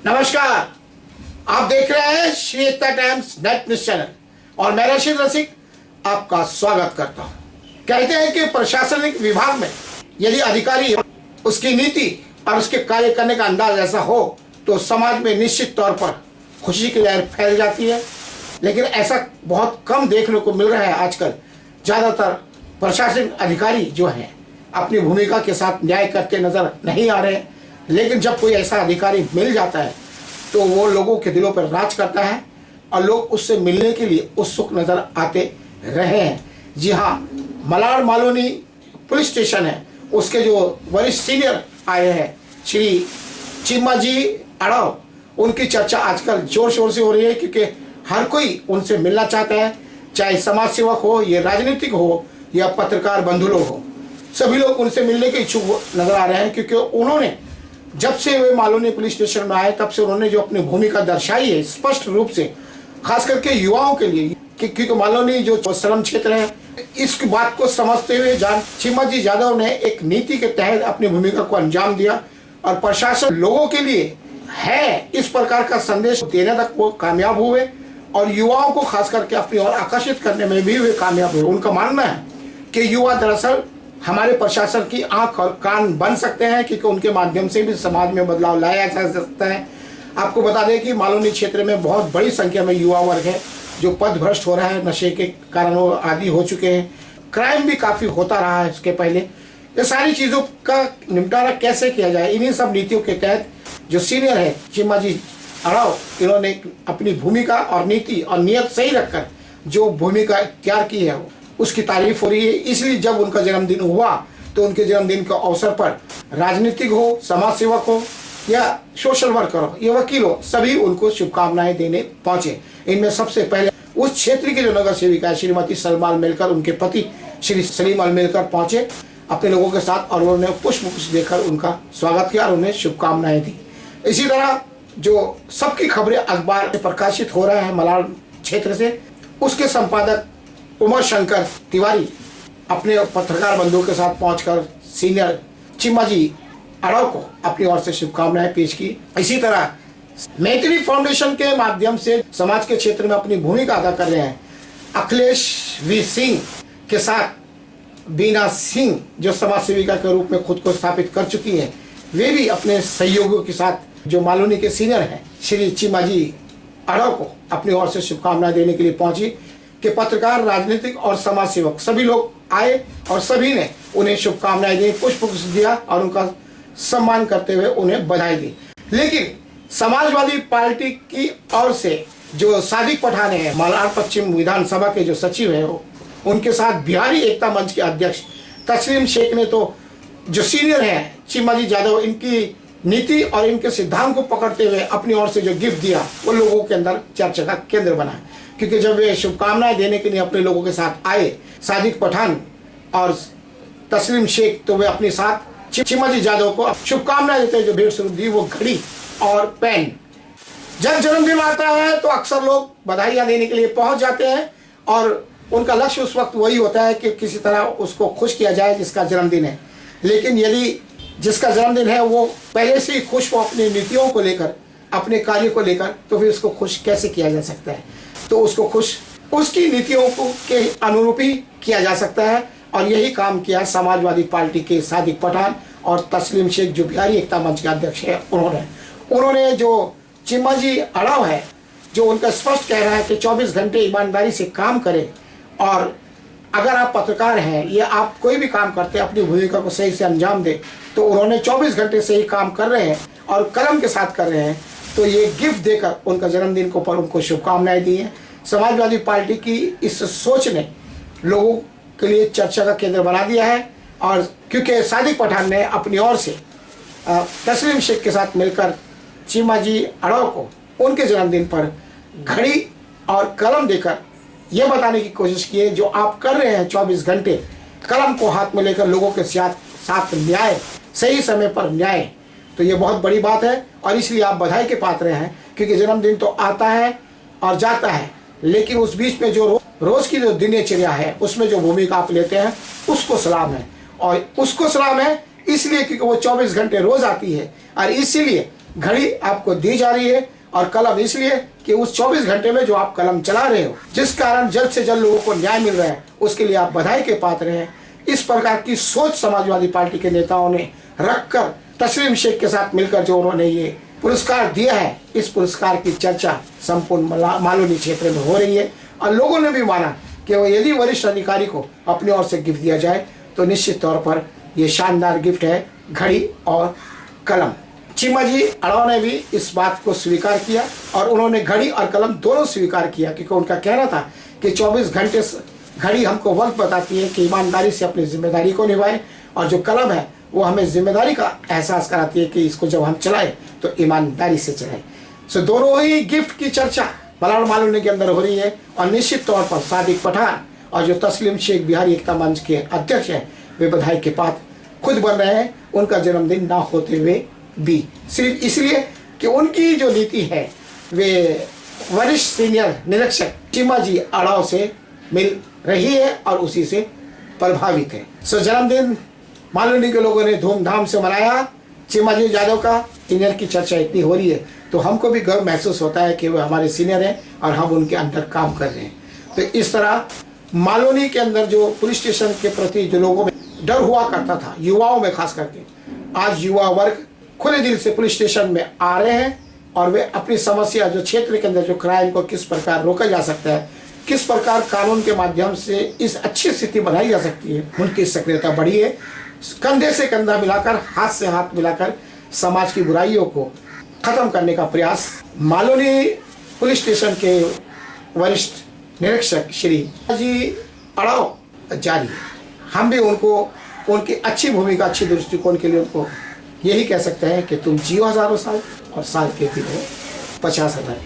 नमस्कार, आप देख रहे हैं श्री एकता टाइम्स नेट न्यूज चैनल और मैं रशीद रसिक आपका स्वागत करता हूं। कहते हैं कि प्रशासनिक विभाग में यदि अधिकारी उसकी नीति और उसके कार्य करने का अंदाज ऐसा हो तो समाज में निश्चित तौर पर खुशी की लहर फैल जाती है। लेकिन ऐसा बहुत कम देखने को मिल रहा है आजकल। ज़्यादातर प्रशासनिक अधिकारी जो हैं अपनी भूमिका के साथ न्याय करते नजर नहीं आ रहे। लेकिन जब कोई ऐसा अधिकारी मिल जाता है तो वो लोगों के दिलों पर राज करता है और लोग उससे मिलने के लिए उत्सुक नजर आते रहे हैं। जी हाँ, मलाड मालोनी पुलिस स्टेशन है, उसके जो वरिष्ठ सीनियर आए हैं श्री चिम्माजी अड़ाव, उनकी चर्चा आजकल जोर शोर से हो रही है क्योंकि हर कोई उनसे मिलना चाहता है, चाहे समाज सेवक हो या राजनीतिक हो या पत्रकार बंधु लोग हो। सभी लोग उनसे मिलने के इच्छुक नजर आ रहे हैं क्योंकि उन्होंने जब से वे मालोनी पुलिस स्टेशन में आए तब से उन्होंने जो अपनी भूमिका दर्शाई है स्पष्ट रूप से, खास करके युवाओं के लिए, क्योंकि मालोनी जो श्रम क्षेत्र है इस बात को समझते हुए चिम्माजी यादव ने एक नीति के तहत अपनी भूमिका को अंजाम दिया और प्रशासन लोगों के लिए है इस प्रकार का संदेश देने तक वो कामयाब हुए और युवाओं को खास करके अपनी ओर आकर्षित करने में भी वे कामयाब हुए। उनका मानना है कि युवा दरअसल हमारे प्रशासन की आंख और कान बन सकते हैं क्योंकि उनके माध्यम से भी समाज में बदलाव लाया जा सकता है। आपको बता दें कि मालोनी क्षेत्र में बहुत बड़ी संख्या में युवा वर्ग है जो पदभ्रष्ट हो रहा है, नशे के कारण वो आदी हो चुके हैं, क्राइम भी काफ़ी होता रहा है इसके पहले। ये सारी चीज़ों का निपटारा कैसे किया जाए, इन्हीं सब नीतियों के तहत जो सीनियर है चिम्माजी अड़ाव, इन्होंने अपनी भूमिका और नीति और नियत सही रखकर जो भूमिका तैयार की है उसकी तारीफ हो रही है। इसलिए जब उनका जन्मदिन हुआ तो उनके जन्मदिन के अवसर पर राजनीतिक हो, समाज सेवक हो या सोशल वर्कर हो या वकील हो, सभी उनको शुभकामनाएं देने पहुंचे। इनमें सबसे पहले उस क्षेत्र की जो नगर सेविका श्रीमती सलमा अलमेलकर, उनके पति श्री सलीम अलमेलकर पहुंचे अपने लोगों के साथ और उन्होंने पुष्प देकर उनका स्वागत किया और उन्हें शुभकामनाएं दी। इसी तरह जो सबकी खबरें अखबार में प्रकाशित हो रहा है मलाड क्षेत्र से, उसके संपादक उमा शंकर तिवारी अपने पत्रकार बंधुओं के साथ पहुंचकर सीनियर चिम्माजी अड़ाव को अपनी ओर से शुभकामनाएं पेश की। इसी तरह मैत्री फाउंडेशन के माध्यम से समाज के क्षेत्र में अपनी भूमिका अदा कर रहे हैं अखिलेश वी सिंह के साथ बीना सिंह जो समाज सेविका के रूप में खुद को स्थापित कर चुकी है, वे भी अपने सहयोगियों के साथ जो मालोनी के सीनियर हैं श्री चिम्माजी अड़ाव को अपनी ओर से शुभकामनाएं देने के लिए पहुंची कि पत्रकार, राजनीतिक और समाज सेवक सभी लोग आए और सभी ने उन्हें शुभकामनाएं दी, पुष्प दिया और उनका सम्मान करते हुए उन्हें बधाई दी। लेकिन समाजवादी पार्टी की ओर से जो सादिक पठान है, मलाड पश्चिम विधानसभा के जो सचिव है, उनके साथ बिहारी एकता मंच के अध्यक्ष तस्लीम शेख ने तो जो सीनियर है चिम्माजी यादव, इनकी नीति और इनके सिद्धांत को पकड़ते हुए अपनी ओर से जो गिफ्ट दिया वो लोगों के अंदर चर्चा का केंद्र बना। क्योंकि जब वे शुभकामनाएं देने के लिए अपने लोगों के साथ आए सादिक पठान और तस्लीम शेख, तो वे अपने साथ चिम्माजी यादव को शुभकामनाएं देते हुए जो भेंट स्वरूप दी वो घड़ी और पेन। जब जन्मदिन आता है तो अक्सर लोग बधाइयां देने के लिए पहुंच जाते हैं और उनका लक्ष्य उस वक्त वही होता है कि किसी तरह उसको खुश किया जाए जिसका जन्मदिन है। लेकिन यदि जिसका जन्मदिन है वो पहले से ही खुश हो अपनी नीतियों को लेकर, अपने कार्य को लेकर, तो फिर उसको खुश कैसे किया जा सकता है? तो उसको खुश उसकी नीतियों को के अनुरूप ही किया जा सकता है और यही काम किया समाजवादी पार्टी के सादिक पठान और तस्लीम शेख जो बिहारी एकता मंच के अध्यक्ष है उन्होंने जो चिम्माजी अड़ाव है जो उनका स्पष्ट कह रहा है कि 24 घंटे ईमानदारी से काम करें और अगर आप पत्रकार हैं या आप कोई भी काम करते हैं अपनी भूमिका को सही से अंजाम दे, तो उन्होंने 24 घंटे से ही काम कर रहे हैं और कलम के साथ कर रहे हैं। तो ये गिफ्ट देकर उनका जन्मदिन को पर उनको शुभकामनाएं दी हैं। समाजवादी पार्टी की इस सोच ने लोगों के लिए चर्चा का केंद्र बना दिया है और क्योंकि सादिक पठान ने अपनी ओर से तस्लीम शेख के साथ मिलकर चिम्माजी अड़ाव को उनके जन्मदिन पर घड़ी और कलम देकर यह बताने की कोशिश की है जो आप कर रहे हैं 24 घंटे कलम को हाथ में लेकर लोगों के साथ न्याय, सही समय पर न्याय, तो ये बहुत बड़ी बात है और इसलिए आप बधाई के पात्र हैं क्योंकि जन्मदिन तो आता है और जाता है, लेकिन उस बीच में जो रोज की जो दिनचर्या है उसमें जो भूमिका आप लेते हैं उसको सलाम है। और उसको सलाम है इसलिए क्योंकि वो 24 घंटे रोज आती है और इसीलिए घड़ी आपको दी जा रही है और कलम इसलिए कि उस 24 घंटे में जो आप कलम चला रहे हो, जिस कारण जल्द से जल्द लोगों को न्याय मिल रहा है, उसके लिए आप बधाई के पात्र हैं। इस प्रकार की सोच समाजवादी पार्टी के नेताओं ने रखकर तस्लीम शेख के साथ मिलकर जो उन्होंने ये पुरस्कार दिया है, इस पुरस्कार की चर्चा संपूर्ण मालूनी क्षेत्र में हो रही है और लोगों ने भी माना कि यदि वरिष्ठ अधिकारी को अपनी ओर से गिफ्ट दिया जाए तो निश्चित तौर पर ये शानदार गिफ्ट है, घड़ी और कलम। चीमाजी अड़ाव ने भी इस बात को स्वीकार किया और उन्होंने घड़ी और कलम दोनों स्वीकार किया, क्योंकि उनका कहना था कि 24 घंटे घड़ी हमको वक्त बताती है कि ईमानदारी से अपनी जिम्मेदारी को निभाएं और जो कलम है वो हमें जिम्मेदारी का एहसास कराती है कि इसको जब हम चलाएं तो ईमानदारी से चलाएं। सो दोनों ही गिफ्ट की चर्चा मलाड मालूनी के अंदर हो रही है और निश्चित तौर पर सादिक पठान और जो तस्लीम शेख बिहारी एकता मंच के अध्यक्ष हैं, वे बधाई के पात्र खुद बन रहे हैं, उनका जन्मदिन ना होते हुए भी, सिर्फ इसलिए कि उनकी जो नीति है वे वरिष्ठ सीनियर निरीक्षक चीमाजी अड़ाव से मिल रही है और उसी से प्रभावित है। सो जन्मदिन मालूनी के लोगों ने धूमधाम से मनाया। चीमाजी यादव का सीनियर की चर्चा इतनी हो रही है तो हमको भी गर्व महसूस होता है कि वो हमारे सीनियर हैं और हम उनके अंदर काम कर रहे हैं। तो इस तरह मालूनी के अंदर जो पुलिस स्टेशन के प्रति जो लोगों में डर हुआ करता था, युवाओं में खास करके, आज युवा वर्ग खुले दिल से पुलिस स्टेशन में आ रहे हैं और वे अपनी समस्या जो क्षेत्र के अंदर जो क्राइम को किस प्रकार रोका जा सकता है, किस प्रकार कानून के माध्यम से इस अच्छी स्थिति बनाई जा सकती है, उनकी सक्रियता बढ़ी है। कंधे से कंधा मिलाकर, हाथ से हाथ मिलाकर समाज की बुराइयों को खत्म करने का प्रयास मालूनी पुलिस स्टेशन के वरिष्ठ निरीक्षक श्री जी अड़ाव जारी है। हम भी उनको उनकी अच्छी भूमिका, अच्छी दृष्टिकोण के लिए उनको यही कह सकते हैं कि तुम जियो हजारों साल और साल के दिन हो 50,000।